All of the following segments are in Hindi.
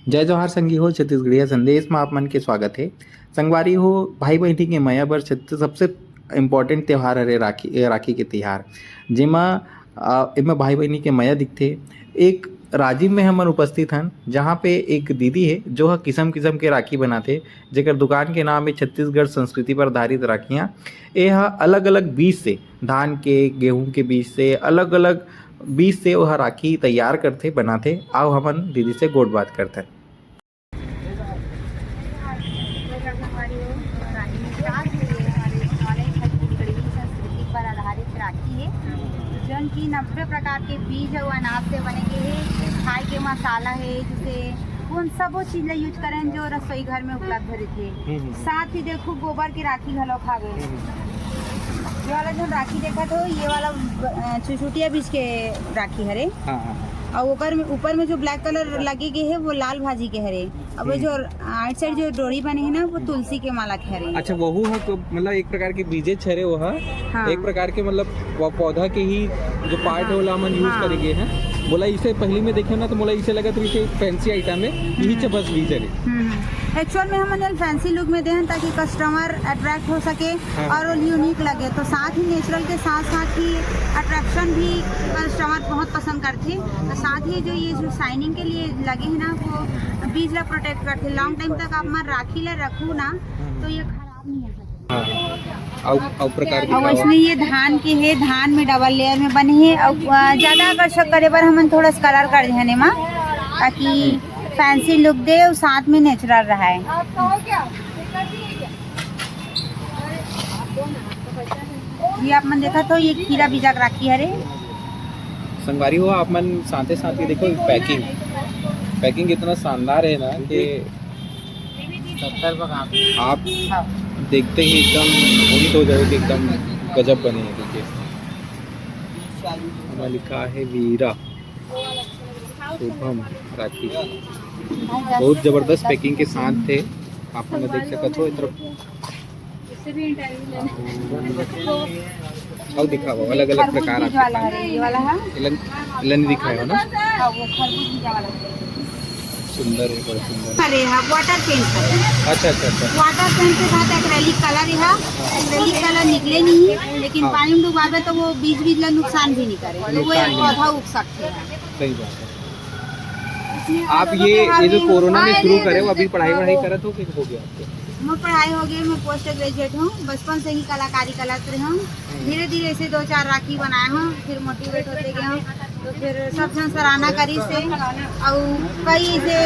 जय जवाहर संगी हो छत्तीसगढ़िया संदेश में आप मन के स्वागत है। संगवारी हो भाई बहनी के मया बर सबसे इम्पोर्टेंट त्यौहार हरे राखी के तिहार जेमा एमा भाई बहनी के मया दिखते। एक राजिम में हमन उपस्थित हन जहाँ पे एक दीदी है जो ह किसम किसम के राखी बनाते, जेकर दुकान के नाम है छत्तीसगढ़ संस्कृति पर आधारित राखियाँ। ये अलग अलग बीज से, धान के गेहूं के बीज से, अलग अलग बीज से वह राखी तैयार करते बनाते। आओ हमन दीदी से गोट बात करते हैं। पर आधारित राखी है जौन की 90 प्रकार के बीज और अनाज से बने के है। खाए के मसाला है जैसे उन सब चीज ला यूज करें जो रसोई घर में उपलब्ध रहती है। साथ ही देखो गोबर की राखी घलो खा गए। ये वाला जो राखी देखा तो ये वाला चुचुटिया बीज के राखी हरे। और ऊपर में जो ब्लैक कलर लगे के है वो लाल भाजी के हरे। अब जो आइट साइड जो डोरी बने है ना वो तुलसी के माला के हरे। अच्छा वहू है तो मतलब एक प्रकार के बीजे छरे वो है। हाँ। एक प्रकार के मतलब वो पौधा के ही जो पार्ट है वो हम यूज करेंगे हैं। बोला इसे पहले में देखे ना तो बोला इसे लगा तो इसे फैंसी आइटम है यही च बस बीज है। एक्चुअल में हम फैंसी लुक में दें ताकि कस्टमर अट्रैक्ट हो सके। हाँ। और वो यूनिक लगे तो साथ ही नेचुरल के साथ साथ ही अट्रैक्शन भी कस्टमर बहुत पसंद करते। तो साथ ही जो ये जो शाइनिंग के लिए लगे हैं ना वो बीज ला प्रोटेक्ट करते। लॉन्ग टाइम तक आप मैं राखी ला रखूँ ना तो ये खराब नहीं हो सकता। और इसमें ये धान के है, धान में डबल लेयर में बने हैं। और ज़्यादा आकर्षक करे पर हम थोड़ा सा कलर कर देने में ताकि फैंसी लुक दे और साथ में नेचुरल रहा है। ये आप मन देखा तो ये खीरा बीजा राखी हरे। संगवारी हो आप मन साथे साथ ही देखो पैकिंग इतना शानदार है ना कि आप देखते ही एकदम मोहित हो जाओगे। एकदम गजब बने हैं। देखिए हमें लिखा है वीरा शुभम राखी। बहुत जबरदस्त पैकिंग के साथ थे। आप लोग देख सकते हो इधर और दिखा हुआ अलग अलग प्रकार दिखा है ना। सुंदर है, बहुत सुंदर। अरे हाँ वाटर पेंट। अच्छा अच्छा अच्छा। वाटर पेंट के साथ एक्रेलिक कलर है। एक्रेलिक कलर निकले नहीं लेकिन पानी में डुबावे तो वो बीज ला नुकसान भी नहीं करे तो वो एक पौधा उग सकते हैं। सही बात है। आप ये जो कोरोना में शुरू करे वो अभी पढ़ाई करत हो कि हो गया आपको? मैं पढ़ाई हो गई। मैं पोस्ट ग्रेजुएट हूँ। बचपन से ही कलाकारी करते रही हूँ। धीरे धीरे ऐसे 2-4 राखी बनाए हूँ फिर मोटिवेट होते गए हूँ तो फिर सब सराहना करी से और कई से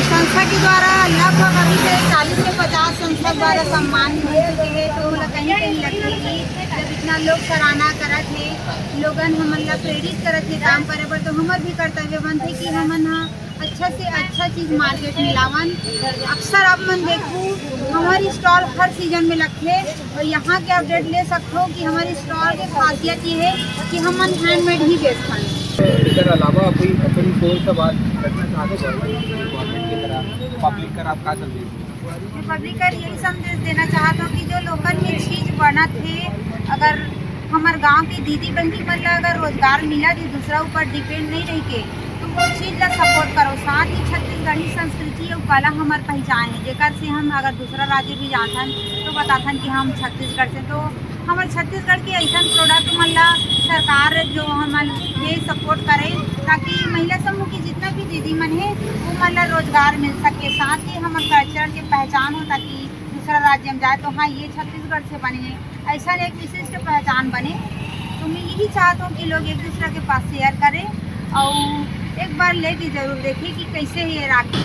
संस्था के द्वारा लगभग अभी से 40 से 50 संस्था द्वारा सम्मान मिल चुके हैं। तो कहीं कहीं लगते कि जब इतना लोग सराहना करत है लोगन हमन ला प्रेरित करत है काम करे पर तो हमार भी कर्तव्य बनते कि हमन अच्छा से अच्छा चीज़ मार्केट में लावन। अक्सर आप मन देखूँ हमारी स्टॉल हर सीजन में लगते और यहाँ के अपडेट ले सकते हो कि हमारी स्टॉल की खासियत ये है कि हम हैंडमेड ही बेचते हैं। इसके अलावा कोई अपन कौन सा बात करना चाहते हैं गवर्नमेंट की तरह पब्लिक कर आप क्या समझे? पब्लिक कर यही संदेश देना चाहता हूँ कि जो लोकल ये चीज़ बना थे अगर हमारे गाँव की दीदी बहनी पर अगर रोजगार मिला थी दूसरा ऊपर डिपेंड नहीं रही के तो वो चीज़ ला सपोर्ट करो। साथ ही छत्तीसगढ़ी संस्कृति और कला हमार पहचान है जेकर से हम अगर दूसरा राज्य भी जाथन तो बताथन कि हम छत्तीसगढ़ से। तो हमारे छत्तीसगढ़ के ऐसा प्रोडक्ट मन ला सरकार जो हमारे ये सपोर्ट करे ताकि महिला समूह की जितना भी दीदी मन है वो मन ला रोजगार मिल सके। साथ ही हमारे कल्चर की पहचान हो ताकि दूसरा राज्य में जाए तो हाँ ये छत्तीसगढ़ से बने हैं ऐसा एक विशिष्ट पहचान बने। तो मैं यही चाहता हूँ कि लोग एक दूसरे के पास शेयर करें और एक बार लेके जरूर देखिए कि कैसे ये राखी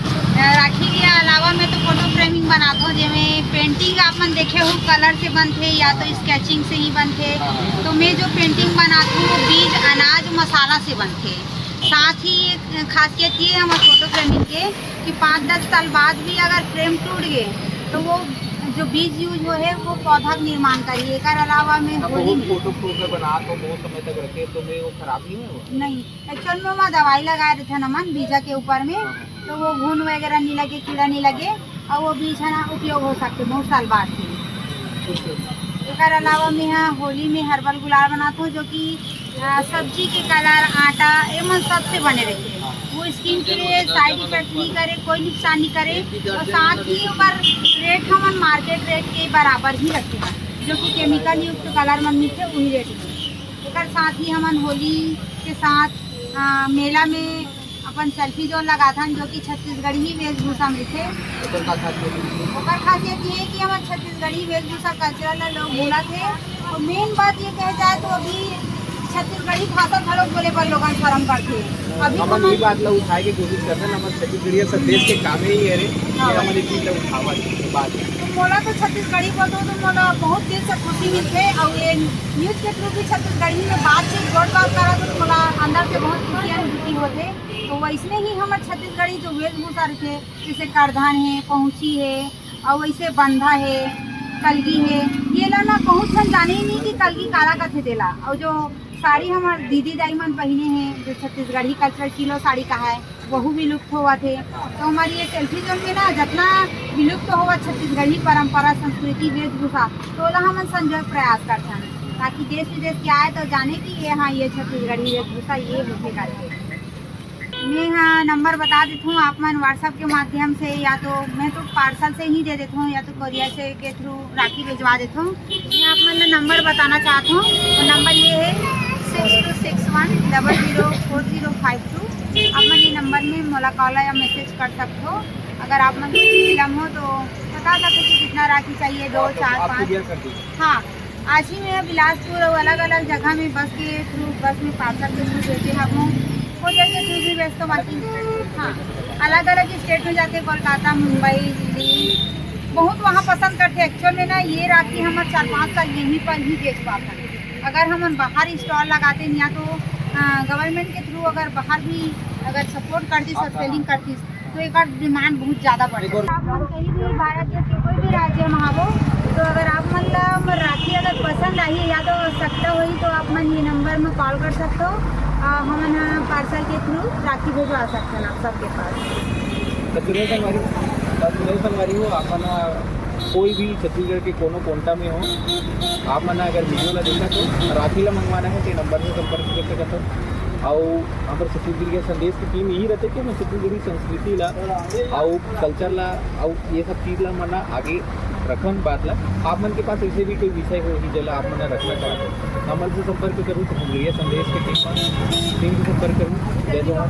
के अलावा मैं तो फोटो फ्रेमिंग बनाता हूँ जिसमें पेंटिंग आप मन देखे हो कलर से बनते या तो स्केचिंग से ही बनते। तो मैं जो पेंटिंग बनाती हूँ वो बीज अनाज मसाला से बनते। साथ ही एक खासियत ये है हमारे फोटो फ्रेमिंग के कि 5-10 साल बाद भी अगर फ्रेम टूट गए तो वो जो बीज यूज हो है वो पौधा निर्माण करिए। एक अलावा में फोटो बना तो बहुत समय तक रखे तो मैं वो खराब नहीं। एक्चुअल में वहाँ दवाई लगाए रहे थे नमन बीजा के ऊपर में तो वो घुन वगैरह नहीं लगे कीड़ा नहीं लगे और वो बीज है ना उपयोग हो सकते बहुत साल बाद ही। एक अलावा मैं यहाँ होली में हर्बल गुलाल बनाता हूँ जो कि सब्जी के कलर आटा एवं सबसे बने रहते हैं वो स्किन के लिए साइड इफेक्ट नहीं करे, कोई नुकसान नहीं करे। और साथ ही ओकर रेट हमन मार्केट रेट के बराबर ही रखे हैं, जो कि केमिकल युक्त कलर मन मिलते वही रेट में। एकर साथ ही हमन होली के साथ मेला में अपन सेल्फी जोन लगाथन, जो कि छत्तीसगढ़ी वेशभूषा में थे। ओकर खासियत ये है कि हमारे छत्तीसगढ़ी वेशभूषा कल्चरल ला लोग बोला थे। और मेन बात ये कह जाए तो अभी छत्तीसगढ़ी भाषा था लोग बोले पर लोग शर्म करते हैं। अभी हम ये बात ला उठाए के कोशिश करते हैं, हमारे छत्तीसगढ़ी संदेश के काम ही है रे कि हमारी चीज ला उठावा बात। तो मोला तो छत्तीसगढ़ी बोलते हो तो मोला बहुत दिल से खुशी मिलते। और ये न्यूज़ के थ्रू भी छत्तीसगढ़ी में बातचीत बात करा तो मोला अंदर से बहुत खुशी अनुभूति होते। तो वैसे ही हमारे छत्तीसगढ़ी जो वेशभूषा रखे, जैसे करधान है, पहुँची है, और वैसे बंधा है, कलगी है, ये ला ना बहुत जन जाने ही नहीं कि कलगी काला कथे देला। और जो साड़ी हमारे दीदी दाई मन पहने हैं, जो छत्तीसगढ़ी कल्चर किलो साड़ी का है, वह भी लुप्त हुआ थे। तो हमारी ये सेल्फी जोन में ना जितना विलुप्त हुआ छत्तीसगढ़ी परंपरा संस्कृति वेशभूषा, तो ला हम संजोग प्रयास करते हैं, ताकि देश विदेश के आए तो जाने कि ये हाँ ये छत्तीसगढ़ी वेशभूषा ये होते करके। मैं हाँ नंबर बता देती हूँ आप मन व्हाट्सएप के माध्यम से, या तो मैं तो पार्सल से ही दे देता हूँ, या तो कोरियर से के थ्रू राखी भिजवा देता हूँ। मैं आप मन नंबर बताना चाहता हूँ। तो नंबर ये है 6261004052। आप मन ये नंबर में मोला कॉल या मैसेज कर सकते हो। अगर आप मन फिल्म हो तो बता सकते कि कितना राखी चाहिए, 2, 4, 5। हाँ, आज ही मैं बिलासपुर और अलग अलग जगह में बस के थ्रू, बस में पार्सल के थ्रू देते हम हो जाके थ्रू भी व्यस्त। बाकी हाँ, अलग अलग स्टेट में जाते, कोलकाता, मुंबई, दिल्ली, बहुत वहाँ पसंद करते। एक्चुअल में ना ये राखी हम 4-5 साल यहीं पर ही बेच पाते हैं। अगर हम बाहर स्टॉल लगाते हैं, या तो गवर्नमेंट के थ्रू अगर बाहर भी अगर सपोर्ट करती, सब सेलिंग करती, तो एक डिमांड बहुत ज़्यादा बढ़े। आप मन कहीं भी भारत देश के कोई भी राज्य में आवो, तो अगर आप मन राखी अगर पसंद आई या तो आवश्यकता हुई, तो आप मन ये नंबर में कॉल कर सकते हो। हम पार्सल के थ्रू राखी भिजवा सकते हैं आप सबके पास। संगवारी हो आप कोई भी छत्तीसगढ़ के कोनो कोंटा में हो, आप मन अगर वीडियो ला देखा तो राखी ला मंगवाना है तो नंबर में संपर्क कर सकते हो। और हमारे छत्तीसगढ़ के संदेश की टीम यही रहते कि मैं छत्तीसगढ़ी संस्कृति ला और कल्चर ला और ये सब चीज़ ला मना आगे रखन बात ला। आप मन के पास ऐसे भी कोई विषय हो कि जला आप मना रखना चाहते हो, हमारे से संपर्क करूँ छत्तीसगढ़ी संदेश के टीम से संपर्क करूँ। जय जवान।